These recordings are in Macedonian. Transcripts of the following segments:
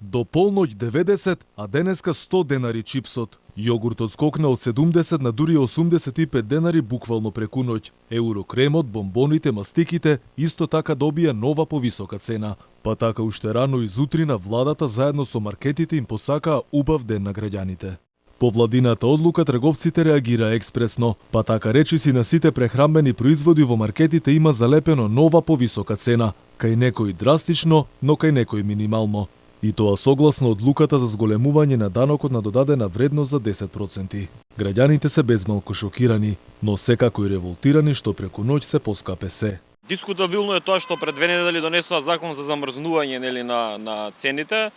До полноќ 90, а денеска 100 денари чипсот. Јогуртот скокна од 70 на дури 85 денари буквално преку ноќ. Еврокремот, бомбоните, мастиките исто така добија нова повисока цена. Па така уште рано изутрина владата заедно со маркетите им посакаа убав ден на граѓаните. По владината одлука трговците реагира експресно, па така речиси на сите прехранбени производи во маркетите има залепено нова повисока цена, кај некои драстично, но кај некои минимално. И тоа согласно одлуката за зголемување на данокот на додадена вредност за 10%. Граѓаните се безмалку шокирани, но секако и револтирани што преку ноќ се поскапе се. Дискутабилно е тоа што пред 2 недели донесува закон за замрзнување на цените,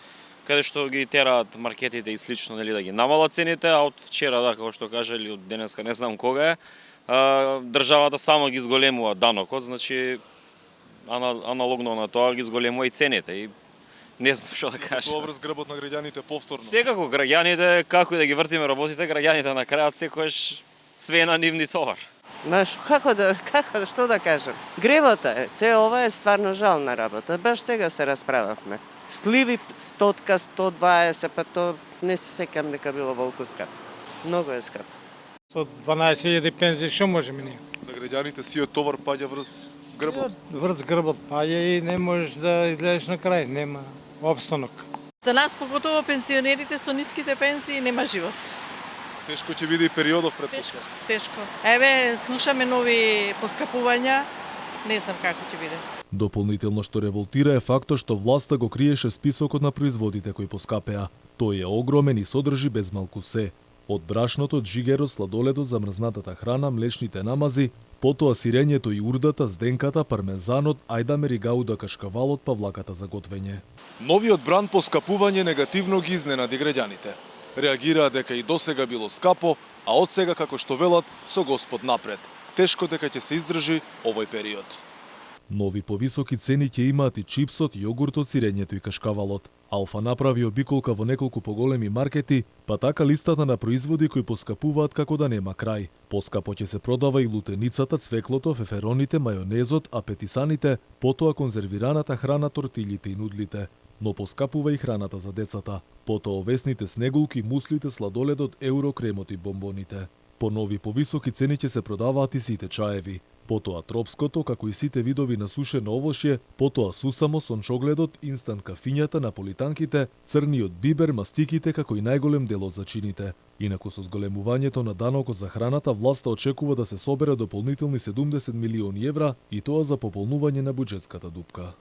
каде што ги тераат маркетите и слично да ги намалат цените, а од вчера, како што кажали, од денеска не знам кога е, државата само ги зголемува данокот, значи аналогно на тоа ги зголемува и цените. И не знам што да кажам. Тоа врз грбот на граѓаните повторно. Секако граѓаните, како и да ги вртиме работите, граѓаните на крајот секојаш све на нивни товар. Знаеш, што да кажам? Гревота е, се ова е стварно жална работа. Баш сега се расправавме. Сливи 100, 120, па то не се секам дека било волку скап. Многу е скап. Со 12.000 пензии што можеме ние? За граѓаните сиот товар паѓа врз грбот. Врз грбот паѓа и не можеш да излезеш на крај, нема опстанок. За нас, поготово пенсионерите со ниските пензии, нема живот. Тешко ќе биде и периодов претпоставка. Тешко. Еве, слушаме нови поскапувања, не знам како ќе биде. Дополнително што револтира е фактот што власта го криеше списокот на производите кои поскапеа. Тој е огромен и содржи безмалку се. Од брашното, джигерот, сладоледот, замрзнатата храна, млечните намази, потоа сирењето и урдата, зденката, пармезанот, ајдамер и гауда кашкавалот, павлаката за готвење. Новиот бранд поскапување негативно ги изненади граѓаните. Реагираа дека и досега било скапо, а од сега, како што велат, со Господ напред. Тешко дека ќе се издржи овој период. Нови повисоки цени ќе имаат и чипсот, јогуртот, сирењето и кашкавалот. Алфа направи обиколка во неколку поголеми маркети, па така листата на производи кои поскапуваат како да нема крај. Поскапо ќе се продава и лутеницата, цвеклото, фефероните, мајонезот, апетисаните, потоа конзервираната храна, тортилите и нудлите. Но поскапува и храната за децата. Потоа овесните снегулки, муслите, сладоледот, еврокремот и бомбоните. По нови повисоки цени ќе се продаваат и сите чаеви. Потоа тропското, како и сите видови на сушено овошје, потоа сусамо, сончогледот, инстант кафињата, наполитанките, црниот бибер, мастиките, како и најголем дел од зачините. Инаку со зголемувањето на данокот за храната, власта очекува да се собере дополнителни 70 милиони евра и тоа за пополнување на буџетската дупка.